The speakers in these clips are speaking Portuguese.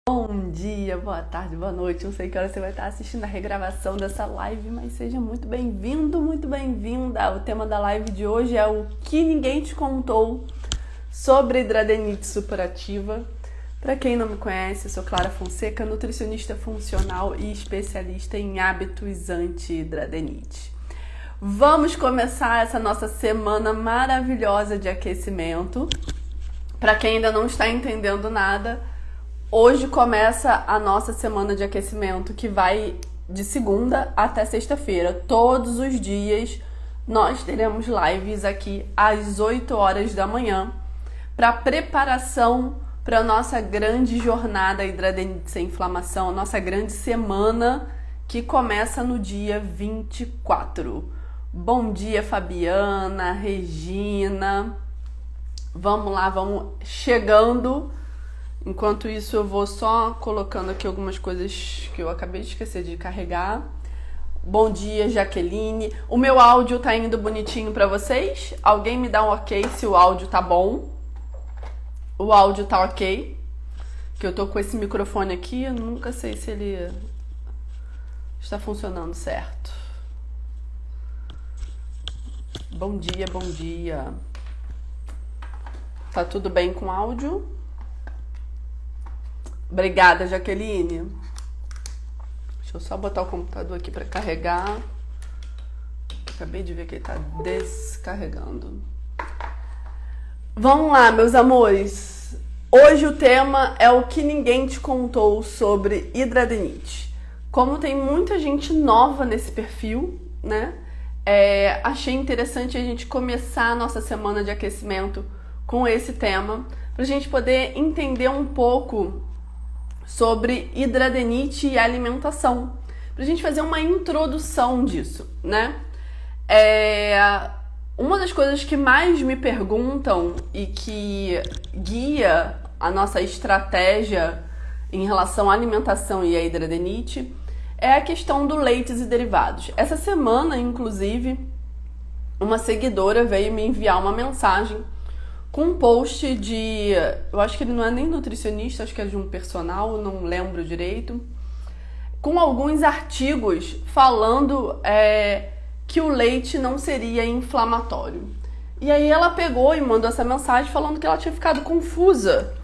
Bom dia, boa tarde, boa noite. Não sei que hora você vai estar assistindo a regravação dessa live, mas seja muito bem-vindo, muito bem-vinda. O tema da live de hoje é o que ninguém te contou sobre hidradenite superativa. Para quem não me conhece, eu sou Clara Fonseca, nutricionista funcional e especialista em hábitos anti-hidradenite. Vamos começar essa nossa semana maravilhosa de aquecimento. Para quem ainda não está entendendo nada, hoje começa a nossa semana de aquecimento, que vai de segunda até sexta-feira. Todos os dias nós teremos lives aqui às 8 horas da manhã para preparação para a nossa grande jornada hidradenite sem inflamação, a nossa grande semana que começa no dia 24. Bom dia, Fabiana, Regina. Vamos lá, vamos chegando. Enquanto isso, eu vou só colocando aqui algumas coisas que eu acabei de esquecer de carregar. Bom dia, Jaqueline. O meu áudio tá indo bonitinho pra vocês? Alguém me dá um ok se o áudio tá bom? O áudio tá ok? Que eu tô com esse microfone aqui, eu nunca sei se ele está funcionando certo. Bom dia, bom dia. Tá tudo bem com o áudio? Obrigada, Jaqueline. Deixa eu só botar o computador aqui para carregar. Acabei de ver que ele tá descarregando. Vamos lá, meus amores. Hoje o tema é o que ninguém te contou sobre hidradenite. Como tem muita gente nova nesse perfil, né? Achei interessante a gente começar a nossa semana de aquecimento com esse tema, pra gente poder entender um pouco sobre hidradenite e alimentação, pra gente fazer uma introdução disso, né? Uma das coisas que mais me perguntam e que guia a nossa estratégia em relação à alimentação e à hidradenite é a questão do leites e derivados. Essa semana, inclusive, uma seguidora veio me enviar uma mensagem com um post de... Eu acho que ele não é nem nutricionista, acho que é de um personal, não lembro direito. Com alguns artigos falando que o leite não seria inflamatório. E aí ela pegou e mandou essa mensagem falando que ela tinha ficado confusa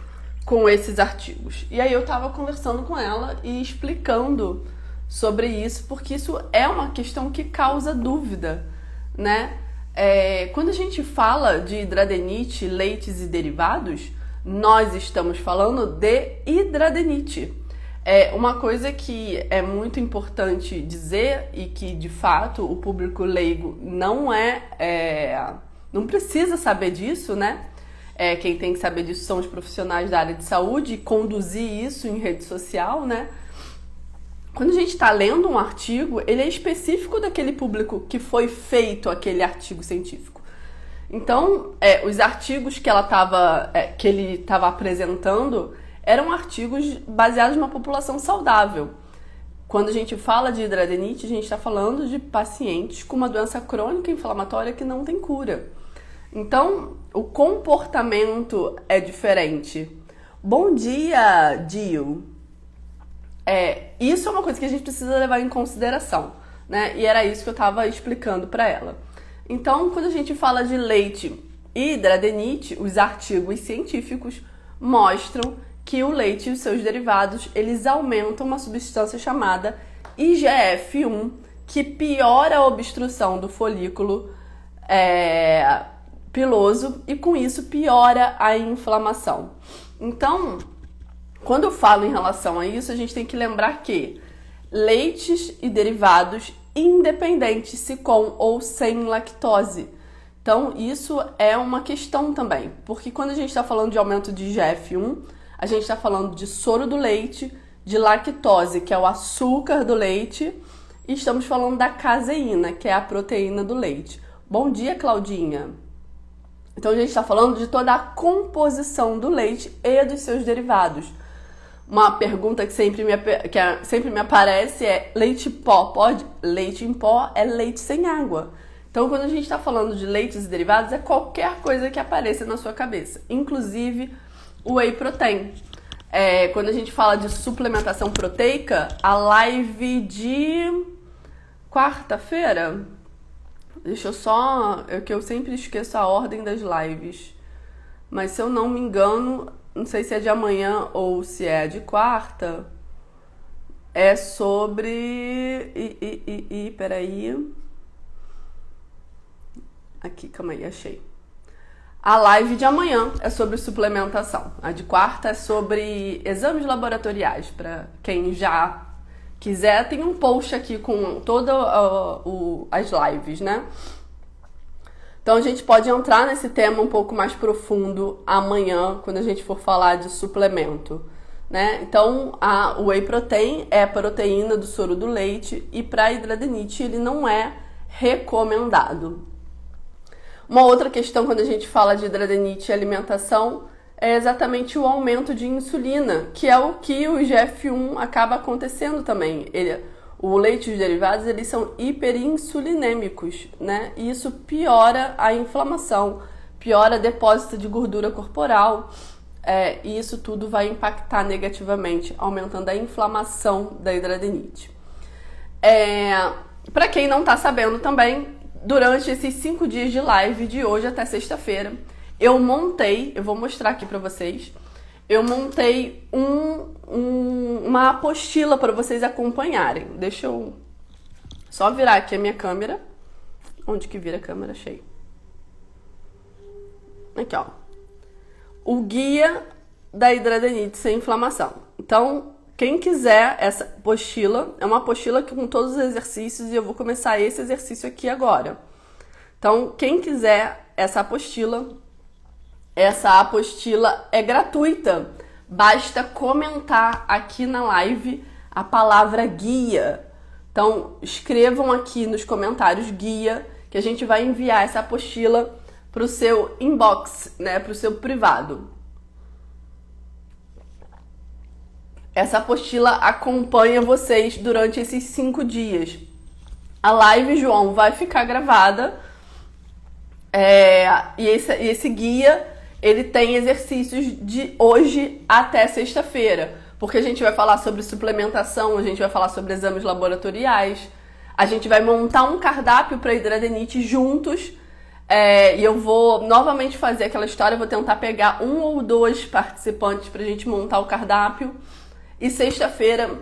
com esses artigos. E aí eu tava conversando com ela e explicando sobre isso, porque isso é uma questão que causa dúvida, né? Quando a gente fala de hidradenite, leites e derivados, nós estamos falando de hidradenite. Uma coisa que é muito importante dizer e que, de fato, o público leigo não precisa saber disso, né? Quem tem que saber disso são os profissionais da área de saúde e conduzir isso em rede social, né? Quando a gente está lendo um artigo, ele é específico daquele público que foi feito aquele artigo científico. Então, os artigos que ele estava apresentando eram artigos baseados numa população saudável. Quando a gente fala de hidradenite, a gente está falando de pacientes com uma doença crônica inflamatória que não tem cura. Então, o comportamento é diferente. Bom dia, Dio. Isso é uma coisa que a gente precisa levar em consideração, né? E era isso que eu estava explicando para ela. Então, quando a gente fala de leite e hidradenite, os artigos científicos mostram que o leite e os seus derivados, eles aumentam uma substância chamada IGF-1, que piora a obstrução do folículo piloso e, com isso, piora a inflamação. Então, quando eu falo em relação a isso, a gente tem que lembrar que leites e derivados independentes se com ou sem lactose. Então, isso é uma questão também, porque quando a gente está falando de aumento de IGF-1, a gente está falando de soro do leite, de lactose, que é o açúcar do leite, e estamos falando da caseína, que é a proteína do leite. Bom dia, Claudinha! Então, a gente está falando de toda a composição do leite e dos seus derivados. Uma pergunta que sempre me aparece é: leite pó pode? Leite em pó é leite sem água. Então, quando a gente está falando de leites e derivados, é qualquer coisa que apareça na sua cabeça, inclusive o whey protein. Quando a gente fala de suplementação proteica, a live de quarta-feira, deixa eu só, é que eu sempre esqueço a ordem das lives, mas se eu não me engano, não sei se é de amanhã ou se é de quarta, é sobre... peraí. Aqui, calma aí, achei. A live de amanhã é sobre suplementação. A de quarta é sobre exames laboratoriais. Para quem já quiser, tem um post aqui com todas as lives, né? Então a gente pode entrar nesse tema um pouco mais profundo amanhã, quando a gente for falar de suplemento, né? Então, o whey protein é a proteína do soro do leite e para hidradenite ele não é recomendado. Uma outra questão quando a gente fala de hidradenite e alimentação é exatamente o aumento de insulina, que é o que o IGF-1 acaba acontecendo também. O leite e os derivados, eles são hiperinsulinêmicos, né? E isso piora a inflamação, piora depósito de gordura corporal, e isso tudo vai impactar negativamente, aumentando a inflamação da hidradenite. Para quem não está sabendo também, durante esses 5 dias de live, de hoje até sexta-feira, eu vou mostrar aqui para vocês, eu montei uma apostila para vocês acompanharem. Deixa eu só virar aqui a minha câmera. Onde que vira a câmera? Achei. Aqui, ó. O guia da hidradenite sem inflamação. Então, quem quiser essa apostila, é uma apostila com todos os exercícios e eu vou começar esse exercício aqui agora. Então, quem quiser essa apostila é gratuita. Basta comentar aqui na live a palavra guia. Então, escrevam aqui nos comentários guia, que a gente vai enviar essa apostila para o seu inbox, né, para o seu privado. Essa apostila acompanha vocês durante esses 5 dias. A live, João, vai ficar gravada. E esse guia, ele tem exercícios de hoje até sexta-feira. Porque a gente vai falar sobre suplementação, a gente vai falar sobre exames laboratoriais. A gente vai montar um cardápio para hidradenite juntos. E eu vou novamente fazer aquela história, eu vou tentar pegar 1 ou 2 participantes para a gente montar o cardápio. E sexta-feira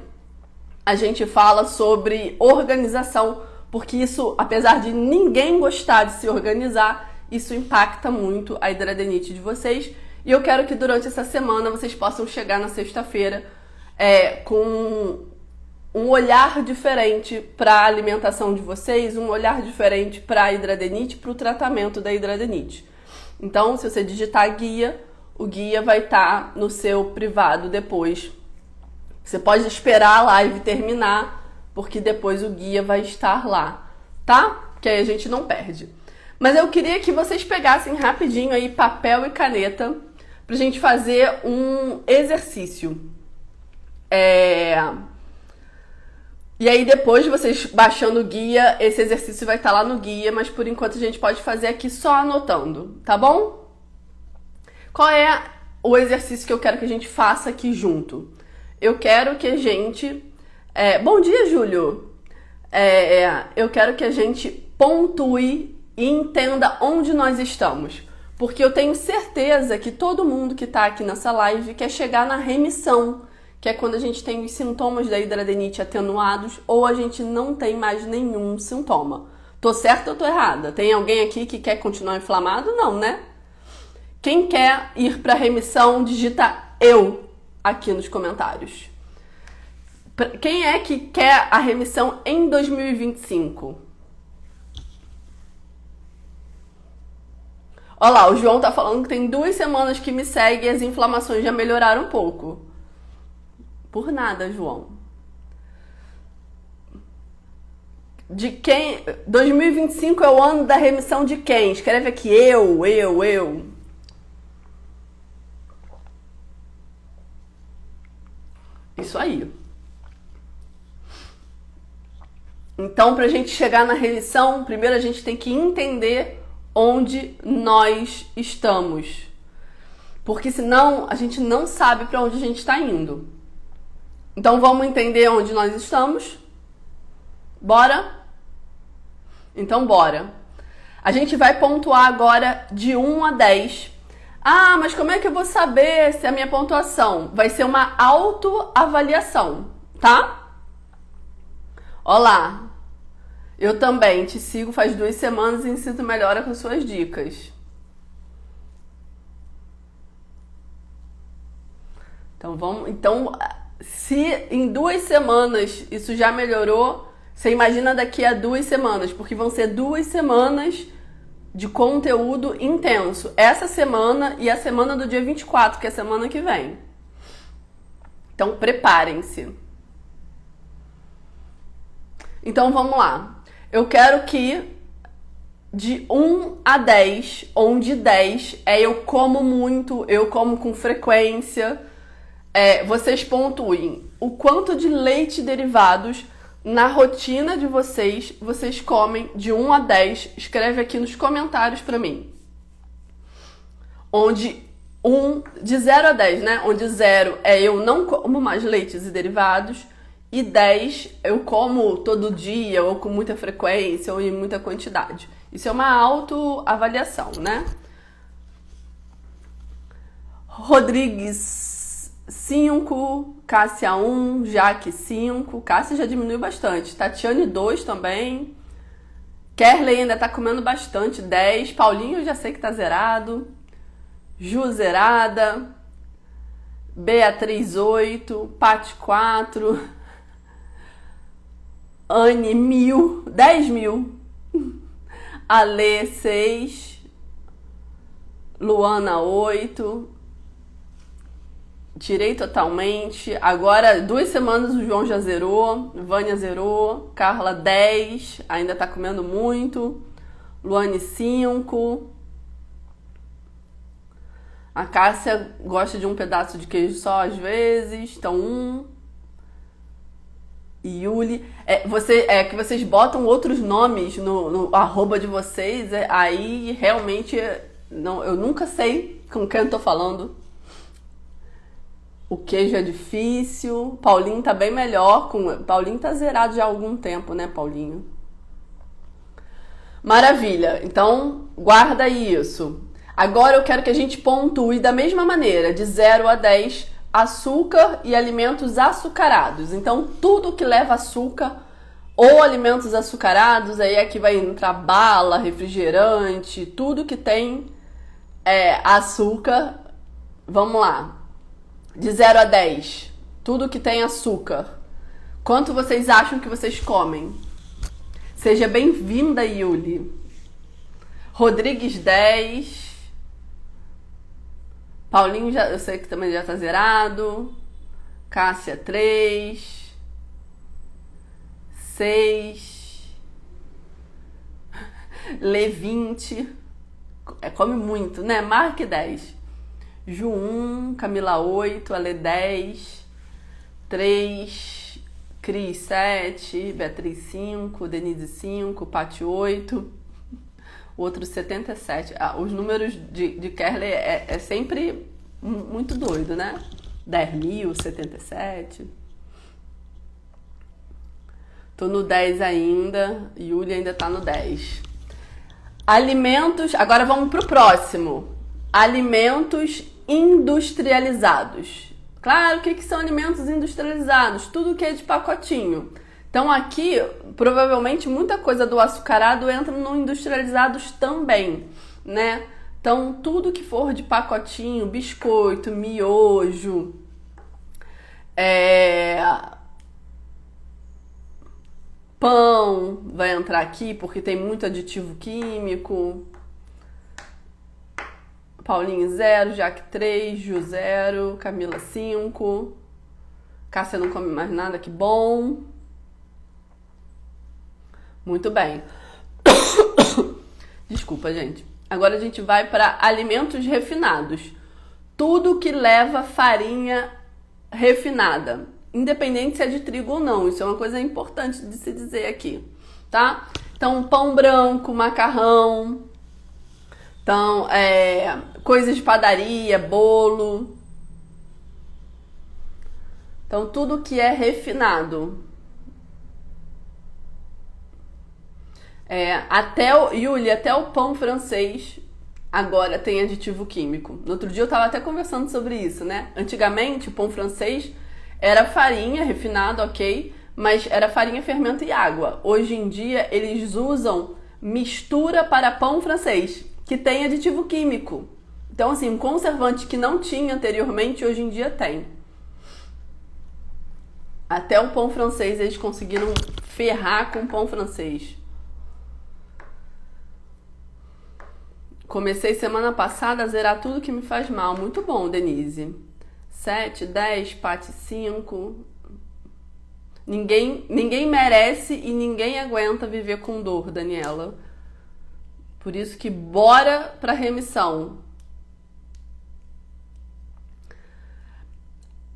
a gente fala sobre organização, porque isso, apesar de ninguém gostar de se organizar, isso impacta muito a hidradenite de vocês. E eu quero que durante essa semana vocês possam chegar na sexta-feira com um olhar diferente para a alimentação de vocês, um olhar diferente para a hidradenite, para o tratamento da hidradenite. Então, se você digitar guia, o guia vai estar no seu privado depois. Você pode esperar a live terminar, porque depois o guia vai estar lá, tá? Que aí a gente não perde. Mas eu queria que vocês pegassem rapidinho aí papel e caneta pra gente fazer um exercício. E aí depois, vocês baixando o guia, esse exercício vai estar lá no guia, mas por enquanto a gente pode fazer aqui só anotando, tá bom? Qual é o exercício que eu quero que a gente faça aqui junto? Eu quero que a gente... Bom dia, Júlio! Eu quero que a gente pontue e entenda onde nós estamos. Porque eu tenho certeza que todo mundo que está aqui nessa live quer chegar na remissão, que é quando a gente tem os sintomas da hidradenite atenuados ou a gente não tem mais nenhum sintoma. Tô certa ou tô errada? Tem alguém aqui que quer continuar inflamado? Não, né? Quem quer ir para remissão, digita eu aqui nos comentários. Quem é que quer a remissão em 2025? Olha lá, o João tá falando que tem 2 semanas que me segue e as inflamações já melhoraram um pouco. Por nada, João. De quem? 2025 é o ano da remissão de quem? Escreve aqui eu. Isso aí. Então, pra gente chegar na remissão, primeiro a gente tem que entender onde nós estamos. Porque senão a gente não sabe para onde a gente está indo. Então vamos entender onde nós estamos? Bora? Então bora. A gente vai pontuar agora de 1 a 10. Ah, mas como é que eu vou saber se a minha pontuação vai ser uma autoavaliação, tá? Olá, eu também te sigo faz 2 semanas e ensino melhora com suas dicas. Então, se em 2 semanas isso já melhorou, você imagina daqui a 2 semanas, porque vão ser 2 semanas de conteúdo intenso. Essa semana e a semana do dia 24, que é a semana que vem. Então, preparem-se. Então, vamos lá. Eu quero que de 1 a 10, onde 10 é eu como muito, eu como com frequência, vocês pontuem o quanto de leite derivados na rotina de vocês comem de 1 a 10. Escreve aqui nos comentários pra mim. Onde de 0 a 10, né? Onde 0 é eu não como mais leites e derivados. E 10 eu como todo dia, ou com muita frequência, ou em muita quantidade. Isso é uma autoavaliação, né? Rodrigues 5, Cássia 1, Jaque 5, Cássia já diminuiu bastante, Tatiane 2 também, Kerley ainda tá comendo bastante, 10, Paulinho eu já sei que tá zerado, Ju zerada, Beatriz 8, Paty 4, Anne 1000, 10.000, Ale 6, Luana 8, tirei totalmente. Agora, 2 semanas o João já zerou. Vânia zerou. Carla 10. Ainda tá comendo muito. Luane 5. A Cássia gosta de um pedaço de queijo só às vezes. Então, 1. Yuli. Que vocês botam outros nomes no arroba de vocês. Aí, realmente, eu nunca sei com quem eu tô falando. O queijo é difícil. Paulinho tá bem melhor. Paulinho tá zerado já há algum tempo, né, Paulinho? Maravilha. Então, guarda isso. Agora eu quero que a gente pontue da mesma maneira, de 0 a 10, açúcar e alimentos açucarados. Então, tudo que leva açúcar ou alimentos açucarados, aí aqui vai entrar bala, refrigerante, tudo que tem açúcar. Vamos lá. De 0 a 10, tudo que tem açúcar. Quanto vocês acham que vocês comem? Seja bem-vinda, Yuli. Rodrigues 10. Paulinho, eu sei que também já tá zerado. Cássia 3. 6. Lê 20. Come muito, né? Marque 10. Ju 1, Camila 8, Ale 10, 3, Cris 7, Beatriz 5, Denise 5, Paty 8, outro 77. Os números de Kerley é sempre muito doido, né? 10.000, 77. Tô no 10 ainda, Yuli ainda tá no 10. Alimentos, agora vamos pro próximo. Alimentos industrializados. Claro, o que são alimentos industrializados? Tudo que é de pacotinho. Então aqui, provavelmente, muita coisa do açucarado entra no industrializados também, né? Então, tudo que for de pacotinho, biscoito, miojo, pão, vai entrar aqui porque tem muito aditivo químico. Paulinho 0, Jaque 3, Ju 0, Camila 5. Cássia não come mais nada, que bom. Muito bem. Desculpa, gente. Agora a gente vai para alimentos refinados. Tudo que leva farinha refinada. Independente se é de trigo ou não. Isso é uma coisa importante de se dizer aqui, tá? Então, pão branco, macarrão. Então, coisas de padaria, bolo. Então, tudo que é refinado. Yuli, até o pão francês agora tem aditivo químico. No outro dia eu tava até conversando sobre isso, né? Antigamente, o pão francês era farinha refinado, ok, mas era farinha, fermento e água. Hoje em dia, eles usam mistura para pão francês, que tem aditivo químico. Então, assim, um conservante que não tinha anteriormente, hoje em dia tem. Até o pão francês eles conseguiram ferrar com o pão francês. Comecei semana passada a zerar tudo que me faz mal. Muito bom, Denise. 7, 10, Pati 5. Ninguém merece e ninguém aguenta viver com dor, Daniela. Por isso que bora pra remissão.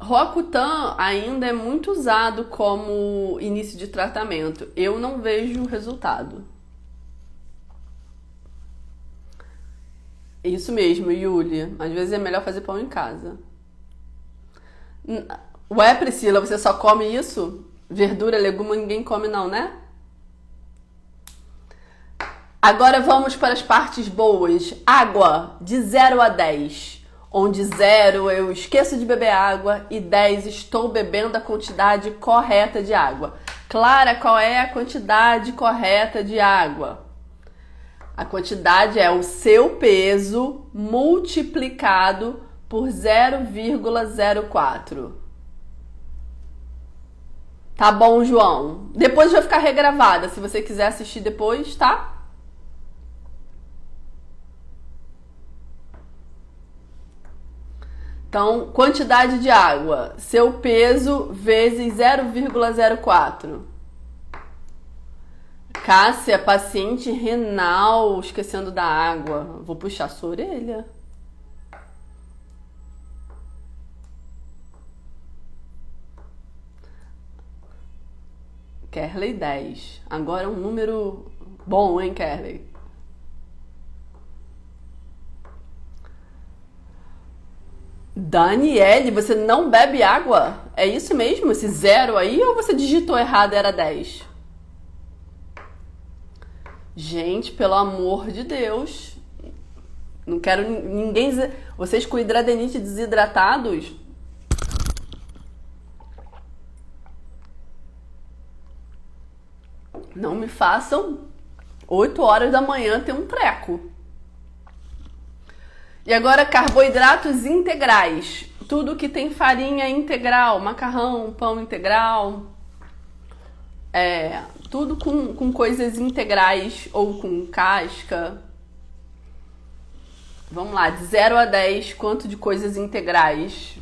Roacutan ainda é muito usado como início de tratamento. Eu não vejo resultado. Isso mesmo, Yulia. Às vezes é melhor fazer pão em casa. Ué, Priscila, você só come isso? Verdura, legume, ninguém come não, né? Agora vamos para as partes boas. Água, de 0 a 10. Onde 0 eu esqueço de beber água e 10 estou bebendo a quantidade correta de água. Clara, qual é a quantidade correta de água? A quantidade é o seu peso multiplicado por 0,04. Tá bom, João? Depois vai ficar regravada, se você quiser assistir depois, tá? Então, quantidade de água, seu peso vezes 0,04. Cássia, paciente renal, esquecendo da água. Vou puxar sua orelha. Kerley 10. Agora é um número bom, hein, Kerley? Daniele, você não bebe água? É isso mesmo? Esse 0 aí? Ou você digitou errado e era 10? Gente, pelo amor de Deus. Não quero ninguém... Vocês com hidradenite desidratados... Não me façam 8 horas da manhã ter um treco. E agora, carboidratos integrais. Tudo que tem farinha integral, macarrão, pão integral. Tudo com coisas integrais ou com casca. Vamos lá, de 0 a 10, quanto de coisas integrais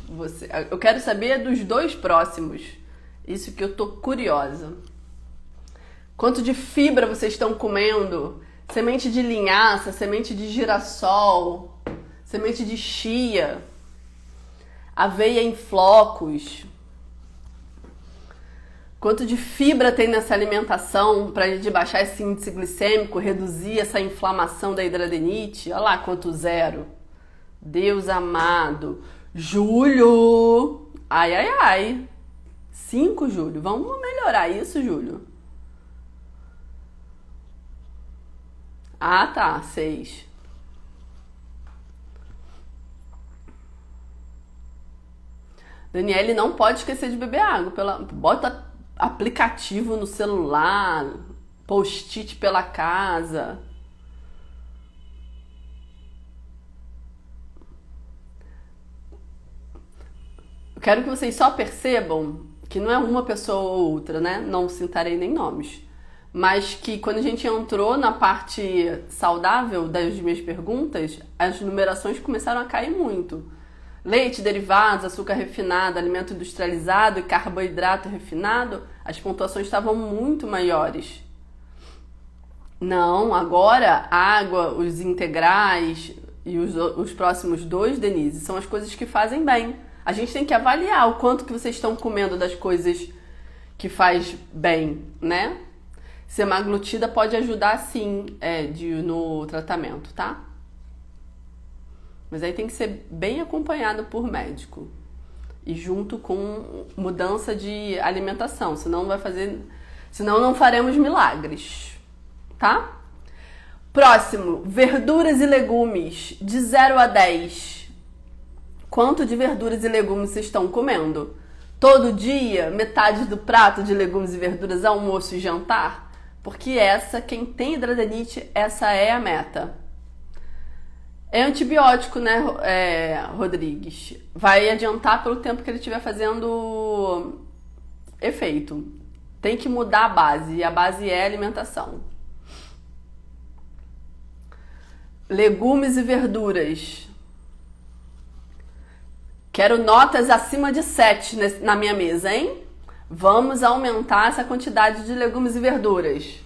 eu quero saber dos 2 próximos. Isso que eu tô curiosa. Quanto de fibra vocês estão comendo? Semente de linhaça, semente de girassol, semente de chia, aveia em flocos. Quanto de fibra tem nessa alimentação para a gente baixar esse índice glicêmico, reduzir essa inflamação da hidradenite? Olha lá quanto 0. Deus amado. Júlio! Ai, ai, ai. 5, Júlio. Vamos melhorar isso, Júlio. Ah, tá. 6. Daniele não pode esquecer de beber água. Bota aplicativo no celular, post-it pela casa. Eu quero que vocês só percebam que não é uma pessoa ou outra, né? Não citarei nem nomes. Mas que quando a gente entrou na parte saudável das minhas perguntas, as numerações começaram a cair muito. Leite, derivados, açúcar refinado, alimento industrializado e carboidrato refinado, as pontuações estavam muito maiores. Não, agora água, os integrais e os próximos 2, Denise, são as coisas que fazem bem. A gente tem que avaliar o quanto que vocês estão comendo das coisas que faz bem, né? Semaglutida pode ajudar sim no tratamento, tá? Mas aí tem que ser bem acompanhado por médico. E junto com mudança de alimentação, senão não faremos milagres, tá? Próximo, verduras e legumes, de 0 a 10. Quanto de verduras e legumes vocês estão comendo? Todo dia, metade do prato de legumes e verduras, almoço e jantar? Porque quem tem hidradenite, essa é a meta. É antibiótico, né, Rodrigues? Vai adiantar pelo tempo que ele estiver fazendo efeito. Tem que mudar a base, e a base é alimentação. Legumes e verduras. Quero notas acima de 7 na minha mesa, hein? Vamos aumentar essa quantidade de legumes e verduras.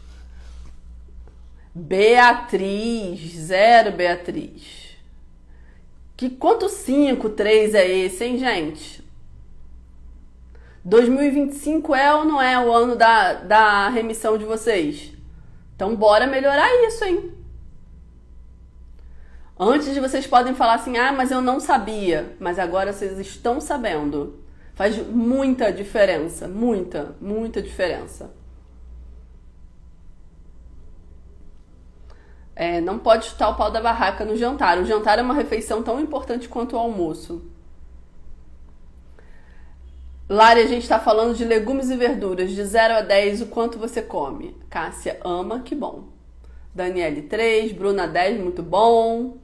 Beatriz, 0, Beatriz. Quanto 5, 3 é esse, hein, gente? 2025 é ou não é o ano da remissão de vocês? Então bora melhorar isso, hein? Antes de vocês podem falar assim, mas eu não sabia. Mas agora vocês estão sabendo. Faz muita diferença, muita, muita diferença. Não pode chutar o pau da barraca no jantar. O jantar é uma refeição tão importante quanto o almoço. Lari, a gente está falando de legumes e verduras. De 0 a 10, o quanto você come? Cássia ama, que bom. Daniele, 3. Bruna, 10, muito bom.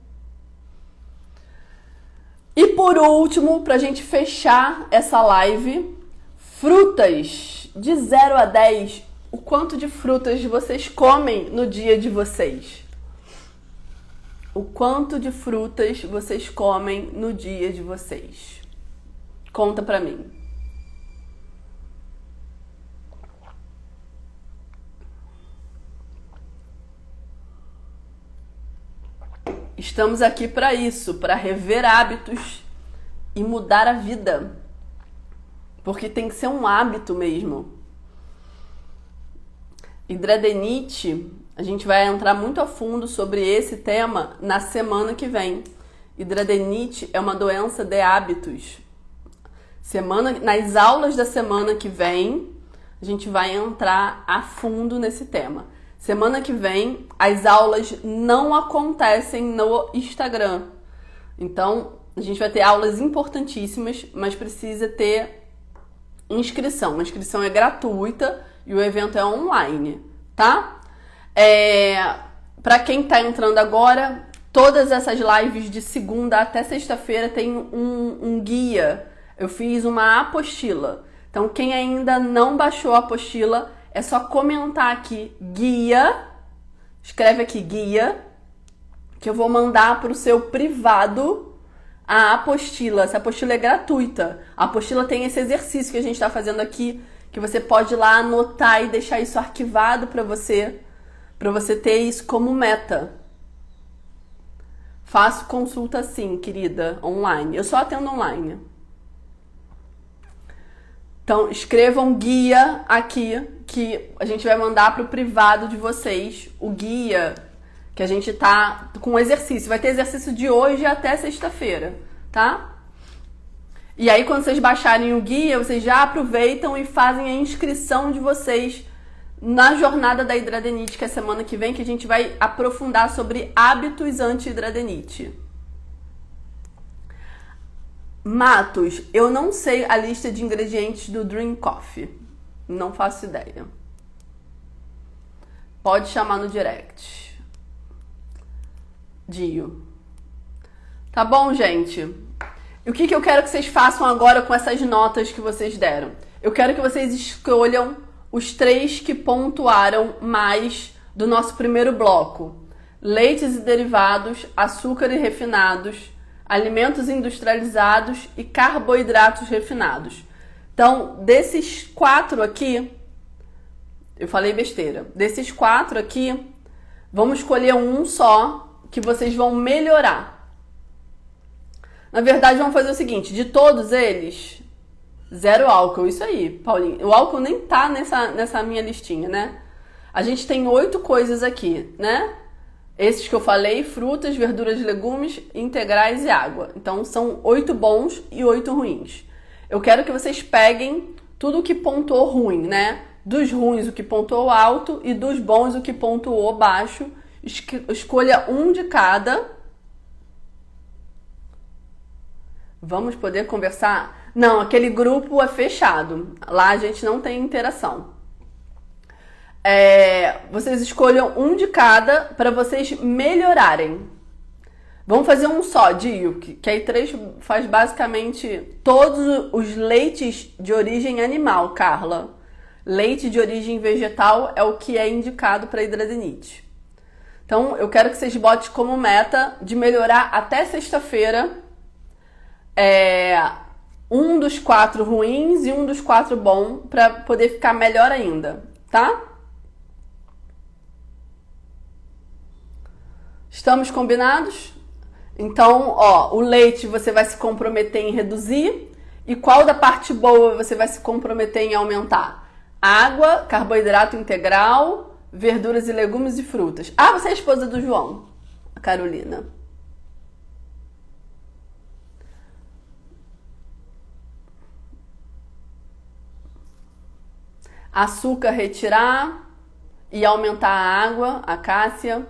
E por último, pra gente fechar essa live, frutas. De 0 a 10, o quanto de frutas vocês comem no dia de vocês? O quanto de frutas vocês comem no dia de vocês? Conta pra mim. Estamos aqui para isso, para rever hábitos e mudar a vida. Porque tem que ser um hábito mesmo. Hidradenite, a gente vai entrar muito a fundo sobre esse tema na semana que vem. Hidradenite é uma doença de hábitos. Nas aulas da semana que vem, a gente vai entrar a fundo nesse tema. Semana que vem, as aulas não acontecem no Instagram. Então, a gente vai ter aulas importantíssimas, mas precisa ter inscrição. A inscrição é gratuita e o evento é online, tá? Para quem tá entrando agora, todas essas lives de segunda até sexta-feira tem um guia. Eu fiz uma apostila. Então, quem ainda não baixou a apostila, é só comentar aqui, guia, escreve aqui, guia, que eu vou mandar para o seu privado a apostila. Essa apostila é gratuita. A apostila tem esse exercício que a gente está fazendo aqui, que você pode ir lá anotar e deixar isso arquivado para você ter isso como meta. Faço consulta sim, querida, online. Eu só atendo online. Então, escrevam guia aqui, que a gente vai mandar para o privado de vocês, o guia que a gente tá com exercício. Vai ter exercício de hoje até sexta-feira, tá? E aí, quando vocês baixarem o guia, vocês já aproveitam e fazem a inscrição de vocês na jornada da hidradenite, que é semana que vem, que a gente vai aprofundar sobre hábitos anti-hidradenite. Matos, eu não sei a lista de ingredientes do Dream Coffee. Não faço ideia. Pode chamar no direct. Dio. Tá bom, gente? E o que eu quero que vocês façam agora com essas notas que vocês deram? Eu quero que vocês escolham os 3 que pontuaram mais do nosso primeiro bloco. Leites e derivados, açúcar e refinados, alimentos industrializados e carboidratos refinados. Então, desses 4 aqui, eu falei besteira. Desses 4 aqui, vamos escolher um só que vocês vão melhorar. Na verdade, vamos fazer o seguinte, de todos eles, 0 álcool. Isso aí, Paulinho. O álcool nem tá nessa minha listinha, né? A gente tem 8 coisas aqui, né? Esses que eu falei: frutas, verduras, legumes, integrais e água. Então são 8 bons e 8 ruins. Eu quero que vocês peguem tudo o que pontuou ruim, né? Dos ruins o que pontuou alto e dos bons o que pontuou baixo. Escolha um de cada. Vamos poder conversar? Não, aquele grupo é fechado. Lá a gente não tem interação. Vocês escolham um de cada para vocês melhorarem. Vamos fazer um só, Dio, que aí 3 faz basicamente todos os leites de origem animal, Carla. Leite de origem vegetal é o que é indicado para hidradinite. Então, eu quero que vocês botem como meta de melhorar até sexta-feira um dos 4 ruins e um dos 4 bons para poder ficar melhor ainda, tá? Estamos combinados? Então, o leite você vai se comprometer em reduzir. E qual da parte boa você vai se comprometer em aumentar? Água, carboidrato integral, verduras e legumes e frutas. Ah, você é a esposa do João, a Carolina. Açúcar retirar e aumentar a água, a Cássia.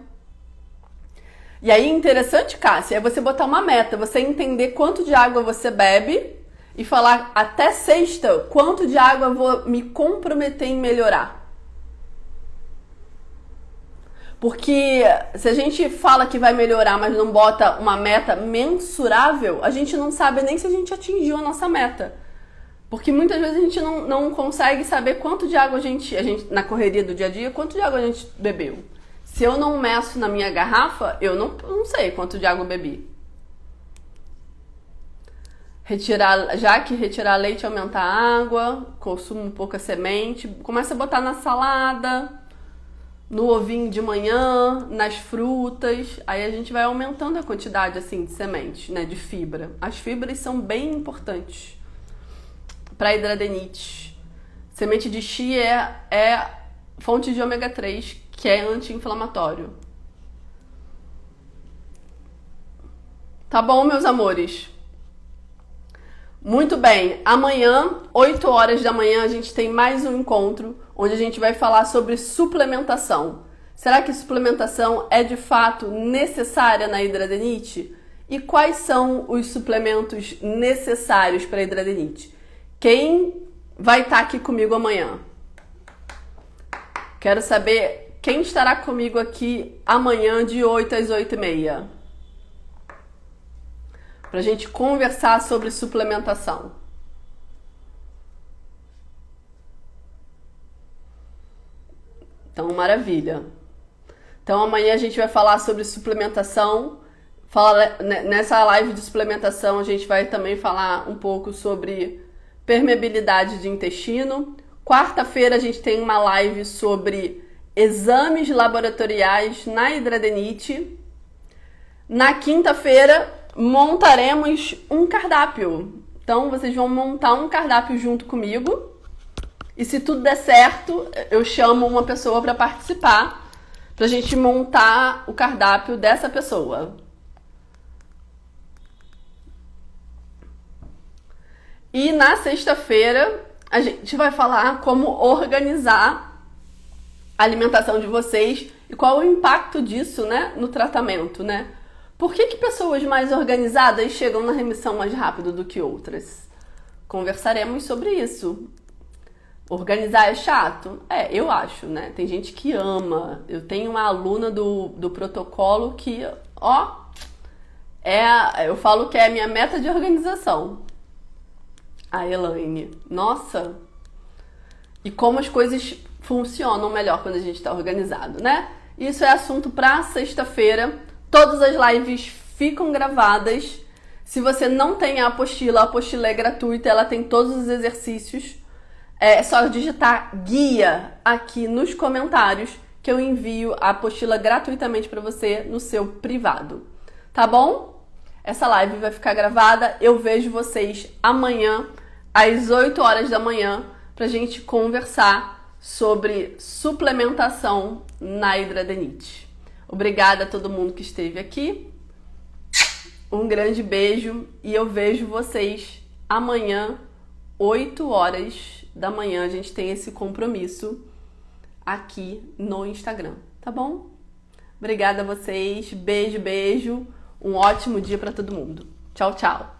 E aí, interessante, Cássia, é você botar uma meta, você entender quanto de água você bebe e falar até sexta quanto de água eu vou me comprometer em melhorar. Porque se a gente fala que vai melhorar, mas não bota uma meta mensurável, a gente não sabe nem se a gente atingiu a nossa meta. Porque muitas vezes a gente não consegue saber quanto de água a gente, na correria do dia a dia, quanto de água a gente bebeu. Se eu não meço na minha garrafa, eu não sei quanto de água eu bebi. Já que retirar leite aumenta a água, consuma um pouco a semente, começa a botar na salada, no ovinho de manhã, nas frutas, aí a gente vai aumentando a quantidade assim de semente, né, de fibra. As fibras são bem importantes para hidradinite. Semente de chia é fonte de ômega 3, que é anti-inflamatório. Tá bom, meus amores? Muito bem. Amanhã, 8 horas da manhã, a gente tem mais um encontro onde a gente vai falar sobre suplementação. Será que suplementação é de fato necessária na hidradinite? E quais são os suplementos necessários para a hidradinite? Quem vai estar aqui comigo amanhã? Quero saber quem estará comigo aqui amanhã de 8 às 8h30. Pra gente conversar sobre suplementação. Então, maravilha. Então, amanhã a gente vai falar sobre suplementação. Nessa live de suplementação, a gente vai também falar um pouco sobre permeabilidade de intestino. Quarta-feira, a gente tem uma live sobre exames laboratoriais na hidradinite. Na quinta-feira, montaremos um cardápio. Então, vocês vão montar um cardápio junto comigo. E se tudo der certo, eu chamo uma pessoa para participar, pra gente montar o cardápio dessa pessoa. E na sexta-feira, a gente vai falar como organizar a alimentação de vocês e qual o impacto disso, né, no tratamento, né? Por que pessoas mais organizadas chegam na remissão mais rápido do que outras? Conversaremos sobre isso. Organizar é chato? Eu acho, né? Tem gente que ama. Eu tenho uma aluna do protocolo que, eu falo que é a minha meta de organização. A Elaine. Nossa! E como as coisas funcionam melhor quando a gente está organizado, né? Isso é assunto para sexta-feira. Todas as lives ficam gravadas. Se você não tem a apostila é gratuita, ela tem todos os exercícios. É só digitar guia aqui nos comentários que eu envio a apostila gratuitamente para você no seu privado. Tá bom? Essa live vai ficar gravada. Eu vejo vocês amanhã às 8 horas da manhã pra gente conversar sobre suplementação na hidradinite. Obrigada a todo mundo que esteve aqui. Um grande beijo e eu vejo vocês amanhã, 8 horas da manhã. A gente tem esse compromisso aqui no Instagram, tá bom? Obrigada a vocês. Beijo, beijo. Um ótimo dia para todo mundo. Tchau, tchau.